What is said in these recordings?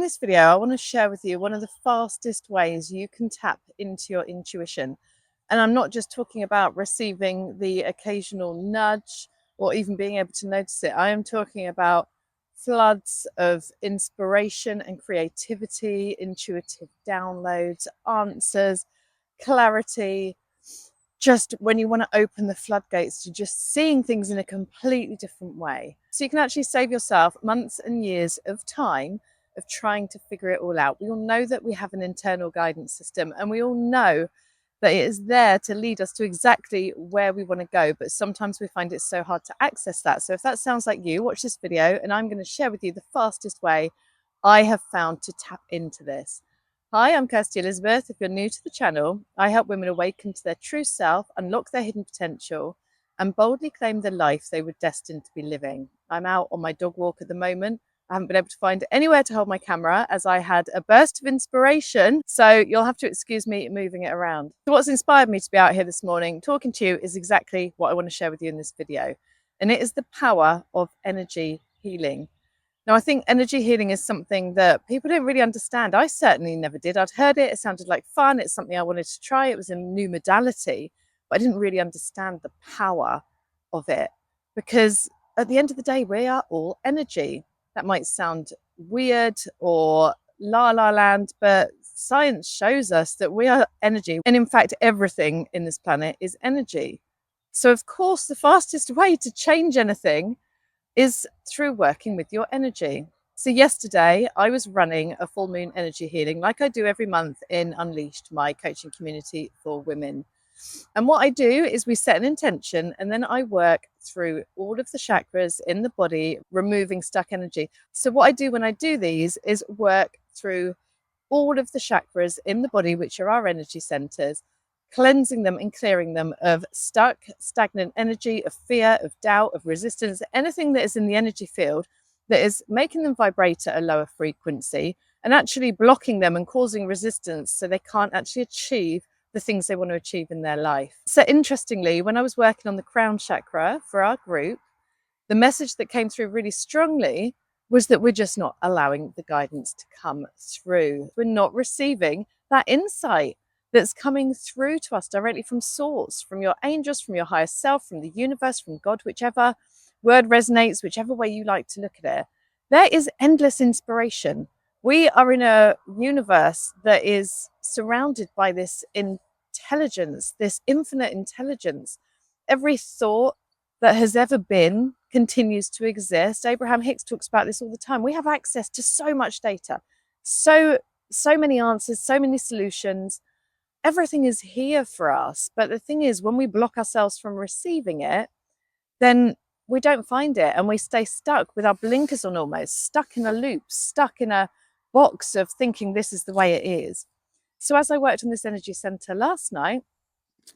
In this video, I want to share with you one of the fastest ways you can tap into your intuition. And I'm not just talking about receiving the occasional nudge or even being able to notice it. I am talking about floods of inspiration and creativity, intuitive downloads, answers, clarity. Just when you want to open the floodgates to just seeing things in a completely different way. So you can actually save yourself months and years of time of trying to figure it all out. We all know that we have an internal guidance system, and we all know that it is there to lead us to exactly where we want to go, but sometimes we find it so hard to access that. So if that sounds like you, watch this video and I'm going to share with you the fastest way I have found to tap into this. Hi, I'm Kirsty Elizabeth. If you're new to the channel, I help women awaken to their true self, unlock their hidden potential, and boldly claim the life they were destined to be living. I'm out on my dog walk at the moment. I haven't been able to find anywhere to hold my camera as I had a burst of inspiration, so you'll have to excuse me moving it around. So what's inspired me to be out here this morning talking to you is exactly what I want to share with you in this video, and it is the power of energy healing. Now, I think energy healing is something that people don't really understand. I certainly never did. I'd heard it, it sounded like fun, it's something I wanted to try, it was a new modality, but I didn't really understand the power of it, because at the end of the day, we are all energy. That might sound weird or la la land, but science shows us that we are energy. And in fact, everything in this planet is energy. So of course, the fastest way to change anything is through working with your energy. So yesterday I was running a full moon energy healing like I do every month in Unleashed, my coaching community for women. And what I do is we set an intention and then I work through all of the chakras in the body, removing stuck energy. So what I do when I do these is work through all of the chakras in the body, which are our energy centers, cleansing them and clearing them of stuck, stagnant energy, of fear, of doubt, of resistance, anything that is in the energy field that is making them vibrate at a lower frequency and actually blocking them and causing resistance so they can't actually achieve the things they want to achieve in their life. So interestingly, when I was working on the crown chakra for our group, the message that came through really strongly was that we're just not allowing the guidance to come through. We're not receiving that insight that's coming through to us directly from source, from your angels, from your higher self, from the universe, from God, whichever word resonates, whichever way you like to look at it. There is endless inspiration. We are in a universe that is surrounded by this intelligence, this infinite intelligence. Every thought that has ever been continues to exist. Abraham Hicks talks about this all the time. We have access to so much data, so many answers, so many solutions. Everything is here for us. But the thing is, when we block ourselves from receiving it, then we don't find it and we stay stuck with our blinkers on, almost stuck in a loop, stuck in a box of thinking this is the way it is. So as I worked on this energy center last night,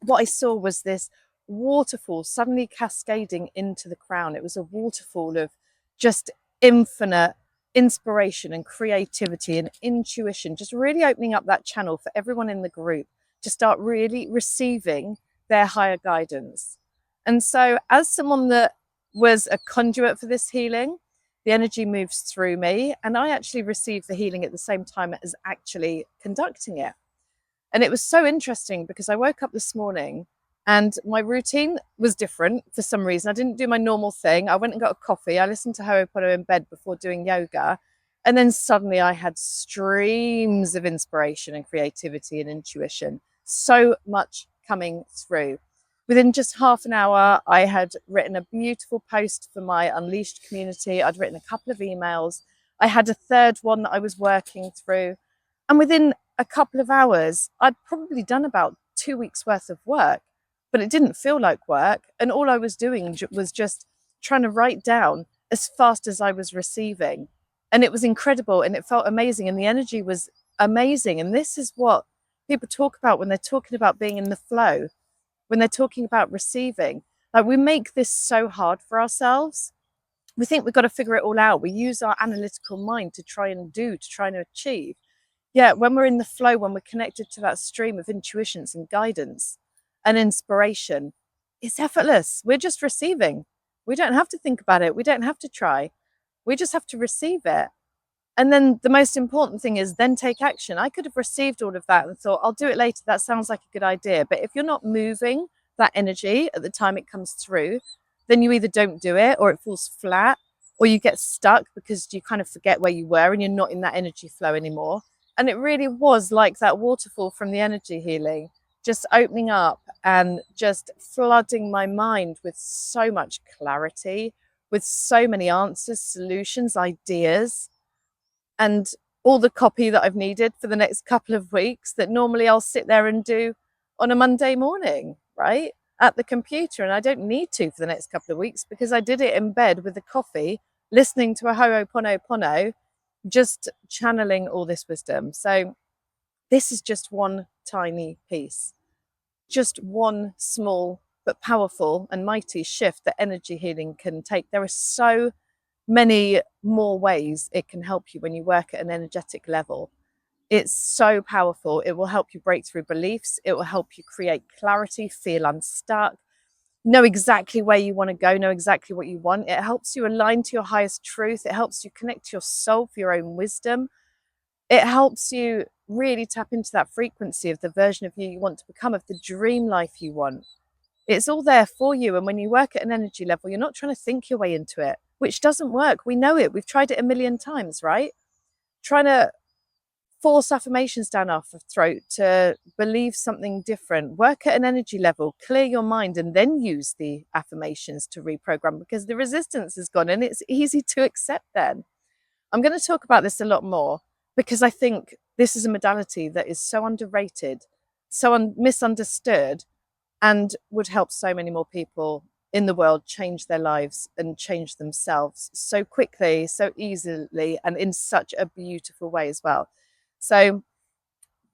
what I saw was this waterfall suddenly cascading into the crown. It was a waterfall of just infinite inspiration and creativity and intuition, just really opening up that channel for everyone in the group to start really receiving their higher guidance. And so as someone that was a conduit for this healing, the energy moves through me and I actually received the healing at the same time as actually conducting it. And it was so interesting because I woke up this morning and my routine was different for some reason. I didn't do my normal thing. I went and got a coffee. I listened to Ho'oponopono in bed before doing yoga. And then suddenly I had streams of inspiration and creativity and intuition. So much coming through. Within just half an hour, I had written a beautiful post for my Unleashed community. I'd written a couple of emails. I had a third one that I was working through. And within a couple of hours, I'd probably done about 2 weeks worth of work, but it didn't feel like work. And all I was doing was just trying to write down as fast as I was receiving. And it was incredible and it felt amazing and the energy was amazing. And this is what people talk about when they're talking about being in the flow, when they're talking about receiving. Like, we make this so hard for ourselves. We think we've got to figure it all out. We use our analytical mind to try and achieve. Yeah, when we're in the flow, when we're connected to that stream of intuitions and guidance and inspiration, it's effortless. We're just receiving. We don't have to think about it. We don't have to try. We just have to receive it. And then the most important thing is then take action. I could have received all of that and thought, I'll do it later. That sounds like a good idea. But if you're not moving that energy at the time it comes through, then you either don't do it or it falls flat or you get stuck because you kind of forget where you were and you're not in that energy flow anymore. And it really was like that waterfall from the energy healing, just opening up and just flooding my mind with so much clarity, with so many answers, solutions, ideas, and all the copy that I've needed for the next couple of weeks that normally I'll sit there and do on a Monday morning, right? At the computer. And I don't need to for the next couple of weeks because I did it in bed with a coffee, listening to a Ho'oponopono, just channeling all this wisdom. So this is just one tiny piece, just one small but powerful and mighty shift that energy healing can take. There are so many more ways it can help you when you work at an energetic level. It's so powerful. It will help you break through beliefs. It will help you create clarity, feel unstuck, know exactly where you want to go, know exactly what you want. It helps you align to your highest truth. It helps you connect to your soul for your own wisdom. It helps you really tap into that frequency of the version of you you want to become, of the dream life you want. It's all there for you. And when you work at an energy level, you're not trying to think your way into it, which doesn't work. We know it. We've tried it a million times, right? Trying to force affirmations down our throat to believe something different. Work at an energy level, clear your mind, and then use the affirmations to reprogram because the resistance is gone and it's easy to accept then. I'm going to talk about this a lot more because I think this is a modality that is so underrated, so misunderstood, and would help so many more people in the world change their lives and change themselves so quickly, so easily, and in such a beautiful way as well. So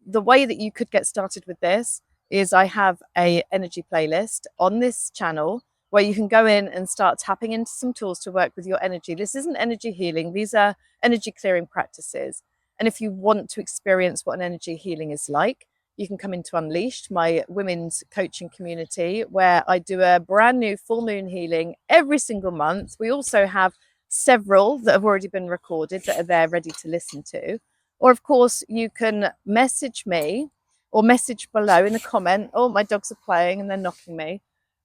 the way that you could get started with this is I have a energy playlist on this channel where you can go in and start tapping into some tools to work with your energy. This isn't energy healing, these are energy clearing practices. And if you want to experience what an energy healing is like, you can come into Unleashed, my women's coaching community, where I do a brand new full moon healing every single month. We also have several that have already been recorded that are there ready to listen to. Or, of course, you can message me or message below in the comment, oh, my dogs are playing and they're knocking me,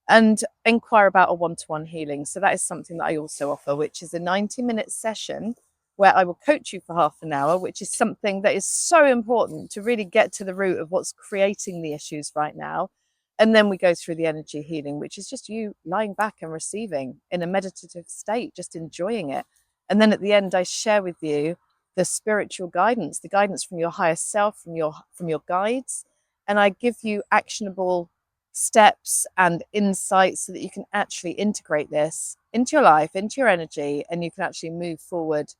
and inquire about a one-to-one healing. So that is something that I also offer, which is a 90-minute session where I will coach you for half an hour, which is something that is so important to really get to the root of what's creating the issues right now. And then we go through the energy healing, which is just you lying back and receiving in a meditative state, just enjoying it. And then at the end, I share with you the spiritual guidance, the guidance from your higher self, from your guides, and I give you actionable steps and insights so that you can actually integrate this into your life, into your energy, and you can actually move forward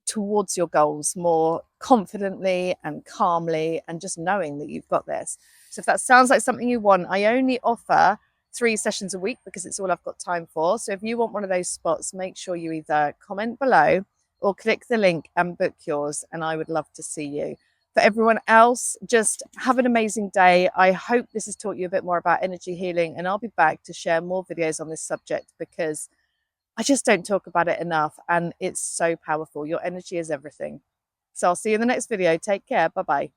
towards your goals more confidently and calmly, and just knowing that you've got this. So if that sounds like something you want, I only offer 3 sessions a week because it's all I've got time for. So if you want one of those spots, make sure you either comment below or click the link and book yours, and I would love to see you. For everyone else, just have an amazing day. I hope this has taught you a bit more about energy healing, and I'll be back to share more videos on this subject because I just don't talk about it enough, and it's so powerful. Your energy is everything. So I'll see you in the next video. Take care. Bye-bye.